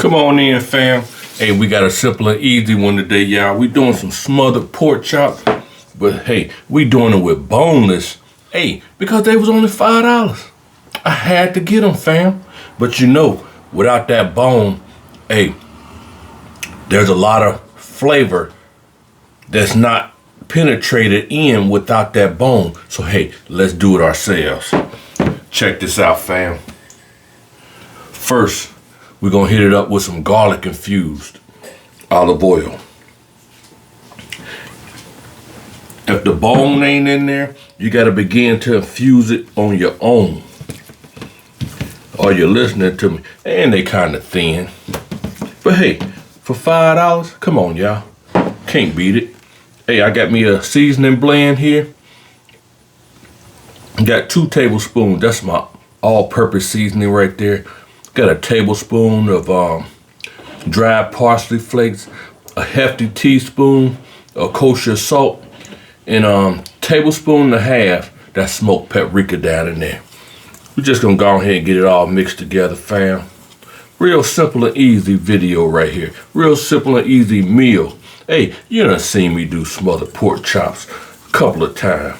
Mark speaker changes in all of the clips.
Speaker 1: Come on in, fam. Hey, we got a simple and easy one today, y'all. We doing some smothered pork chops, but hey, we doing it with boneless. Hey, because they was only $5. I had to get them, fam. But you know, without that bone, hey, there's a lot of flavor that's not penetrated in without that bone. So hey, let's do it ourselves. Check this out, fam. First, we're gonna hit it up with some garlic infused olive oil. If the bone ain't in there, you gotta begin to infuse it on your own. Or you're listening to me, and they kinda thin. But hey, for $5, come on y'all, can't beat it. Hey, I got me a seasoning blend here. Got 2 tablespoons, that's my all-purpose seasoning right there. Got a tablespoon of dried parsley flakes, a hefty teaspoon of kosher salt, and tablespoon and a half that smoked paprika down in there. We're just gonna go ahead and get it all mixed together, fam. Real simple and easy video right here. Real simple and easy meal. Hey, you done seen me do smothered pork chops a couple of times.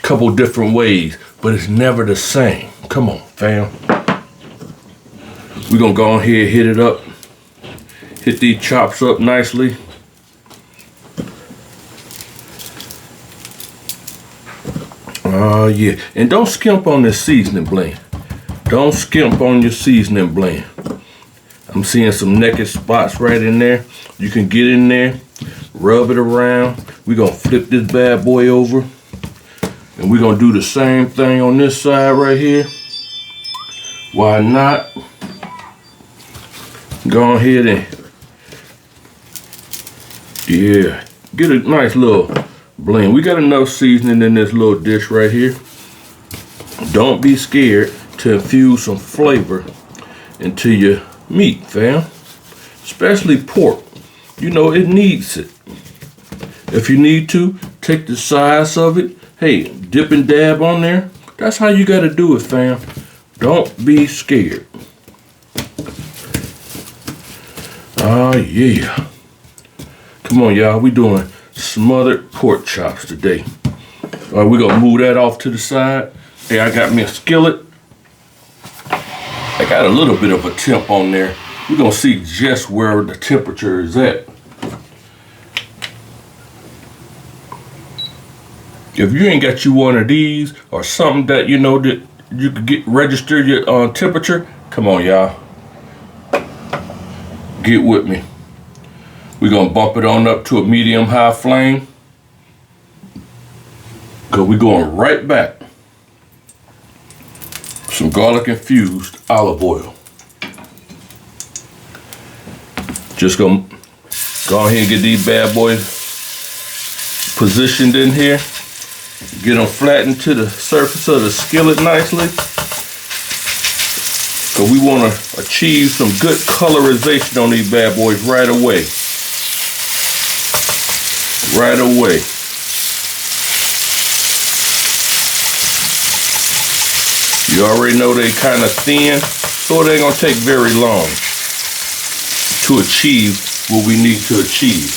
Speaker 1: Couple different ways, but it's never the same. Come on, fam. We're gonna go ahead and hit it up. Hit these chops up nicely. Yeah, and don't skimp on this seasoning blend. Don't skimp on your seasoning blend. I'm seeing some naked spots right in there. You can get in there, rub it around. We're gonna flip this bad boy over. And we're gonna do the same thing on this side right here. Why not? Go ahead and, yeah, get a nice little blend. We got enough seasoning in this little dish right here. Don't be scared to infuse some flavor into your meat, fam. Especially pork. You know, it needs it. If you need to, take the size of it. Hey, dip and dab on there. That's how you gotta do it, fam. Don't be scared. Oh yeah. Come on, y'all. We doing smothered pork chops today. All right, we're gonna move that off to the side. Hey, I got me a skillet. I got a little bit of a temp on there. We're gonna see just where the temperature is at. If you ain't got you one of these or something that you know that you could get register your temperature, come on y'all. Get with me. We're gonna bump it on up to a medium-high flame. Cause we're going right back. Some garlic infused olive oil. Just gonna go ahead and get these bad boys positioned in here. Get them flattened to the surface of the skillet nicely. Cause we wanna achieve some good colorization on these bad boys right away. Right away. You already know they kind of thin, so it ain't gonna take very long to achieve what we need to achieve.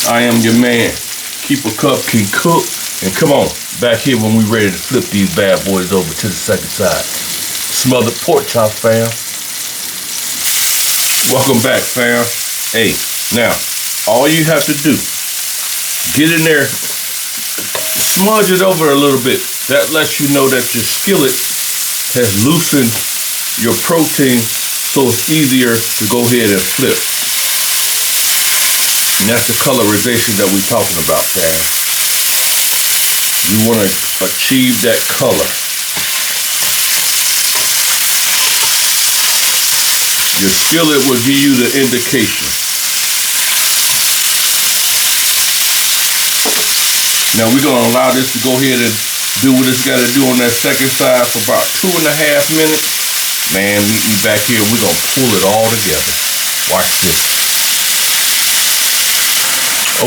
Speaker 1: I am your man, keepacupcancook, and come on, back here when we ready to flip these bad boys over to the second side. Smothered pork chops, fam. Welcome back, fam. Hey, now, all you have to do, get in there, smudge it over a little bit. That lets you know that your skillet has loosened your protein, so it's easier to go ahead and flip. And that's the colorization that we're talking about, fam. You want to achieve that color. Your skillet will give you the indication. Now we're going to allow this to go ahead and do what it's got to do on that second side for about 2.5 minutes. Man, meet me back here. We're going to pull it all together. Watch this.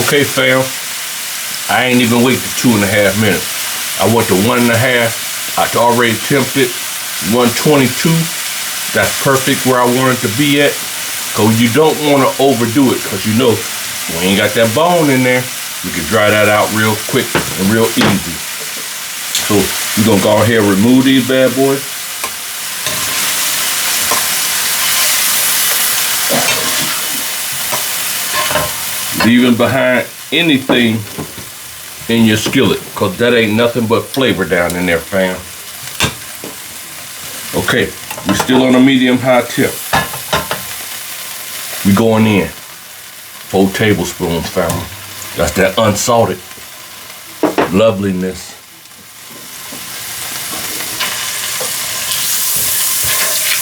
Speaker 1: Okay, fam. I ain't even wait for 2.5 minutes. I went to 1.5. I already temped it. 122. That's perfect where I want it to be at. Cause you don't want to overdo it, cause you know we ain't got that bone in there. We can dry that out real quick and real easy. So we're gonna go ahead and remove these bad boys. Leaving behind anything in your skillet, cause that ain't nothing but flavor down in there, fam. Okay, we're still on a medium-high tip. We going in. 4 tablespoons, fam. That's that unsalted loveliness.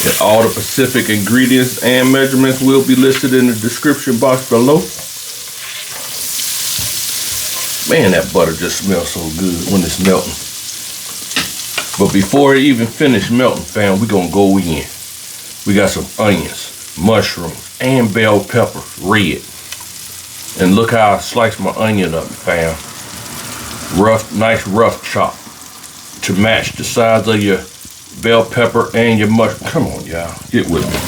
Speaker 1: And all the specific ingredients and measurements will be listed in the description box below. Man, that butter just smells so good when it's melting. But before it even finishes melting, fam, we're gonna go in. We got some onions, mushrooms, and bell pepper, red. And look how I sliced my onion up, fam. Rough, nice rough chop to match the size of your bell pepper and your mushroom. Come on, y'all, get with me.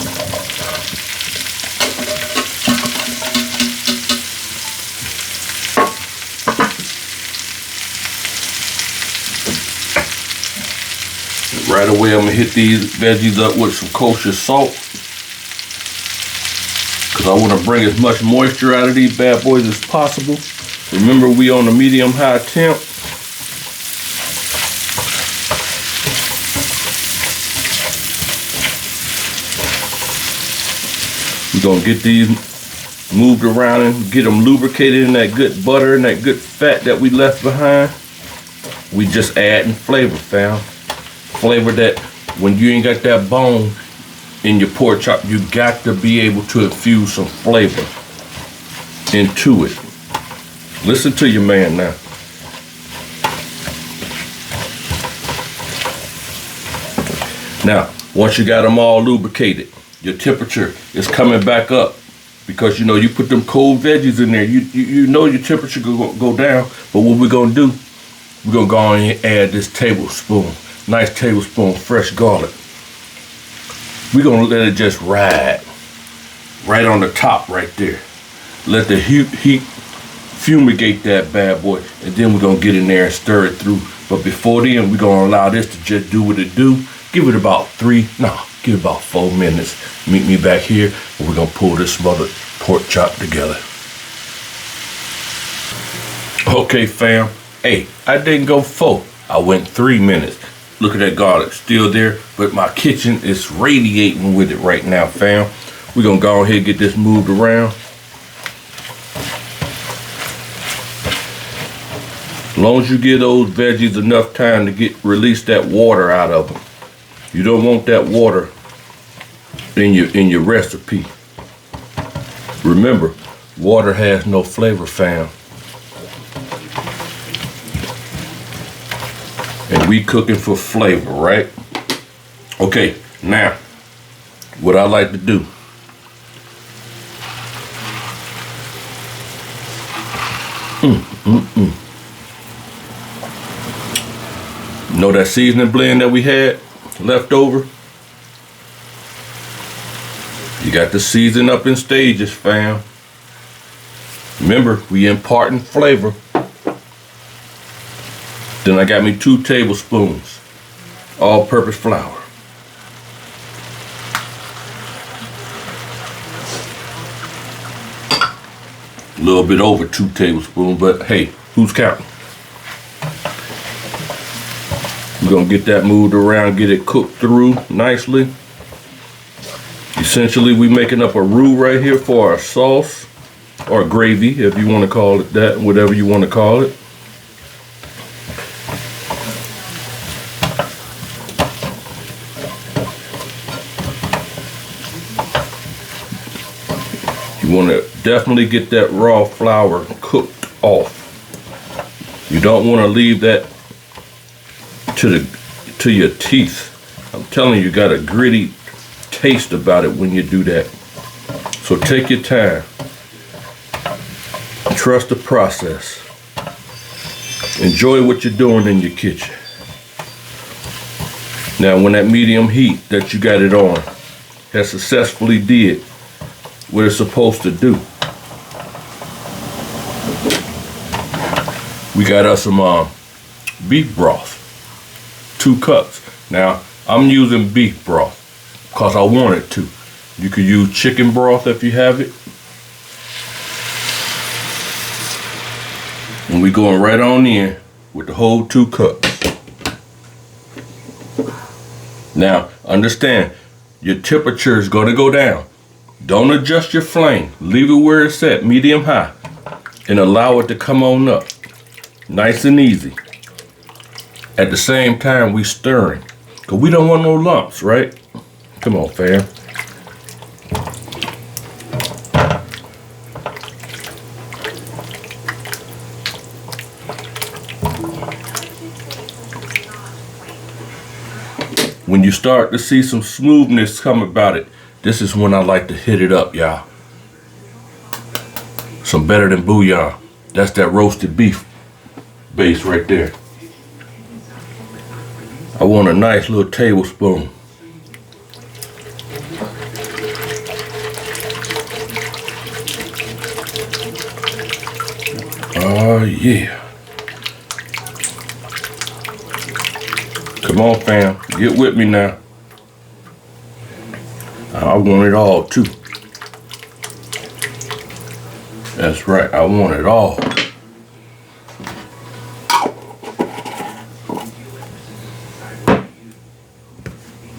Speaker 1: Right away, I'm gonna hit these veggies up with some kosher salt, because I want to bring as much moisture out of these bad boys as possible. Remember, we on the medium-high temp. We're gonna get these moved around and get them lubricated in that good butter and that good fat that we left behind. We just adding flavor, fam. Flavor that when you ain't got that bone in your pork chop, you got to be able to infuse some flavor into it. Listen to your man now. Now, once you got them all lubricated, your temperature is coming back up, because you know you put them cold veggies in there. You know your temperature go down. But what we're gonna do, we're gonna go on and add this tablespoon. Nice tablespoon fresh garlic. We're gonna let it just ride right on the top right there. Let the heat fumigate that bad boy, and then we're gonna get in there and stir it through. But before then, we're gonna allow this to just do what it do. Give it about 4 minutes. Meet me back here, and we're gonna pull this smothered pork chop together. Okay, fam. Hey, I didn't go 4. I went 3 minutes. Look at that garlic, still there, but my kitchen is radiating with it right now, fam. We're gonna go ahead and get this moved around. As long as you give those veggies enough time to release that water out of them. You don't want that water in your recipe. Remember, water has no flavor, fam. And we cooking for flavor, right? Okay, now, what I like to do, know that seasoning blend that we had left over? You got to season up in stages, fam. Remember, we imparting flavor. Then I got me 2 tablespoons all-purpose flour. A little bit over 2 tablespoons, but hey, who's counting? We're gonna get that moved around, get it cooked through nicely. Essentially, we making up a roux right here for our sauce, or gravy, if you want to call it that, whatever you want to call it. You want to definitely get that raw flour cooked off. You don't want to leave that to your teeth. I'm telling you, you got a gritty taste about it when you do that. So take your time. Trust the process. Enjoy what you're doing in your kitchen. Now, when that medium heat that you got it on, has successfully did what it's supposed to do. We got us some beef broth, 2 cups. Now, I'm using beef broth because I wanted to. You could use chicken broth if you have it. And we going right on in with the whole 2 cups. Now, understand, your temperature is going to go down. Don't adjust your flame. Leave it where it's at, medium high, and allow it to come on up. Nice and easy. At the same time, we stirring, because we don't want no lumps, right? Come on, fam. When you start to see some smoothness come about it, this is when I like to hit it up, y'all. Some better than bouillon. That's that roasted beef base right there. I want a nice little tablespoon. Oh yeah. Come on, fam, get with me now. I want it all too. That's right, I want it all.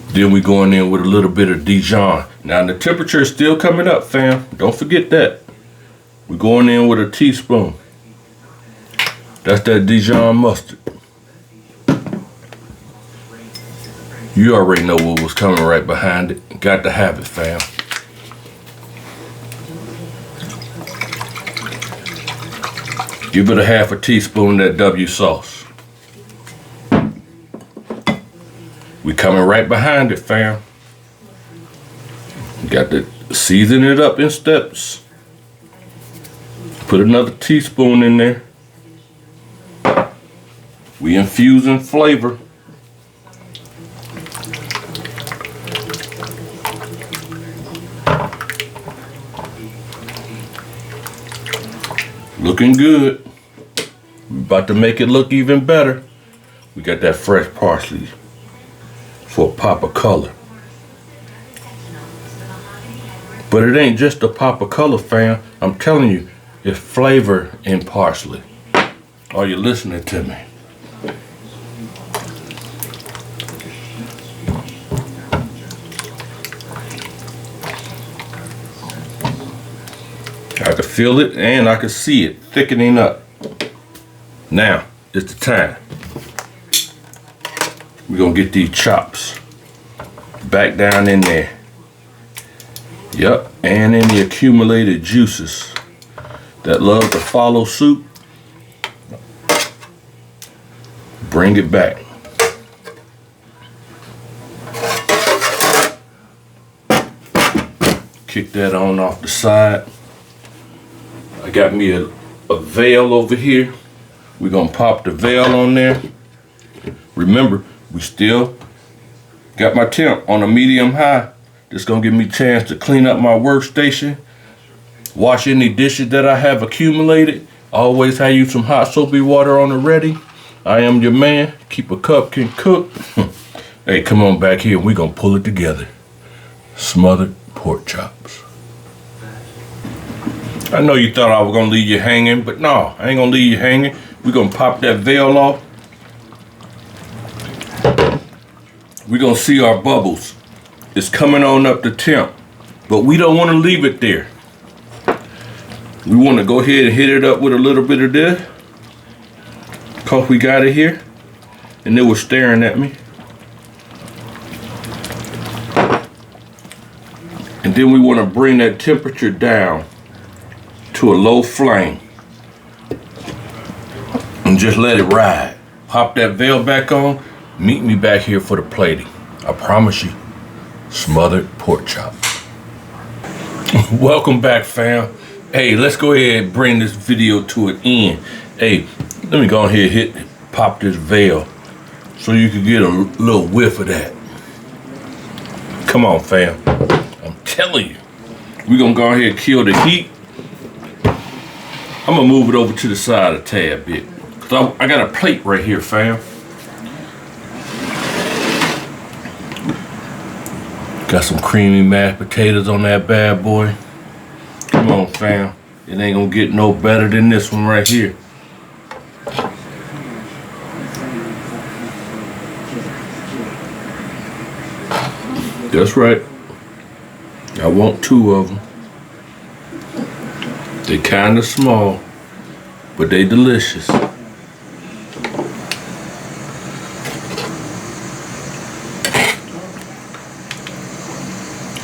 Speaker 1: Then we going in with a little bit of Dijon. Now the temperature is still coming up, fam. Don't forget that. We're going in with a teaspoon. That's that Dijon mustard. You already know what was coming right behind it. Got to have it, fam. Give it a half a teaspoon of that W sauce. We coming right behind it, fam. Got to season it up in steps. Put another teaspoon in there. We infusing flavor. Looking good. We're about to make it look even better. We got that fresh parsley for a pop of color. But it ain't just a pop of color, fam. I'm telling you, it's flavor in parsley. Are you listening to me? I can feel it and I can see it thickening up. Now, it's the time. We're gonna get these chops back down in there. Yep, and in the accumulated juices that love to follow suit. Bring it back. Kick that on off the side. I got me a veil over here. We're gonna pop the veil on there. Remember, we still got my temp on a medium high. This gonna give me a chance to clean up my workstation, wash any dishes that I have accumulated. Always have you some hot soapy water on the ready. I am your man. Keep a cup can cook. Hey, come on back here. We're gonna pull it together. Smothered pork chops. I know you thought I was gonna leave you hanging, but no, I ain't gonna leave you hanging. We're gonna pop that veil off. We're gonna see our bubbles. It's coming on up the temp, but we don't wanna leave it there. We wanna go ahead and hit it up with a little bit of this, cause we got it here, and it was staring at me. And then we wanna bring that temperature down to a low flame and just let it ride. Pop that veil back on. Meet me back here for the plating. I promise you, smothered pork chops. Welcome back, fam. Hey, let's go ahead and bring this video to an end. Hey, let me go ahead and pop this veil so you can get a little whiff of that. Come on, fam. telling you. We're gonna go ahead and kill the heat. I'm gonna move it over to the side a tad bit. Cause I got a plate right here, fam. Got some creamy mashed potatoes on that bad boy. Come on, fam. It ain't gonna get no better than this one right here. That's right. I want 2 of them. They kinda small, but they delicious.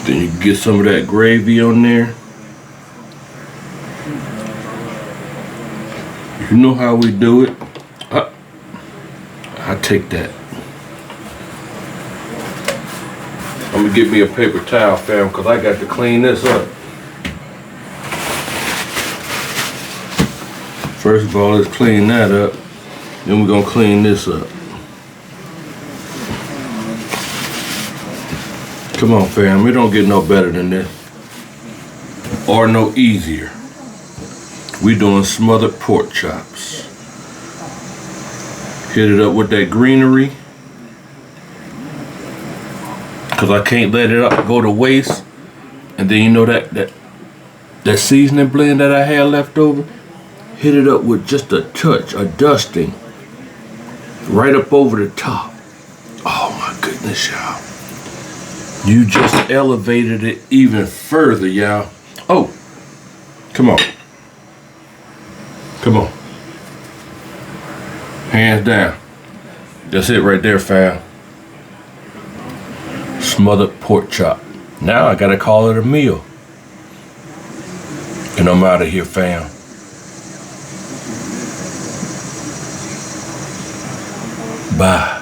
Speaker 1: Then you get some of that gravy on there. You know how we do it. I take that. I'm gonna get me a paper towel, fam, because I got to clean this up. First of all, let's clean that up. Then we're gonna clean this up. Come on, fam, it don't get no better than this. Or no easier. We doing smothered pork chops. Hit it up with that greenery. Cause I can't let it up go to waste. And then you know that seasoning blend that I had left over, hit it up with just a touch, a dusting, right up over the top. Oh my goodness, y'all. You just elevated it even further, y'all. Oh, come on. Come on. Hands down. That's it right there, fam. Smothered pork chop. Now I gotta call it a meal. And I'm out of here, fam. Bye.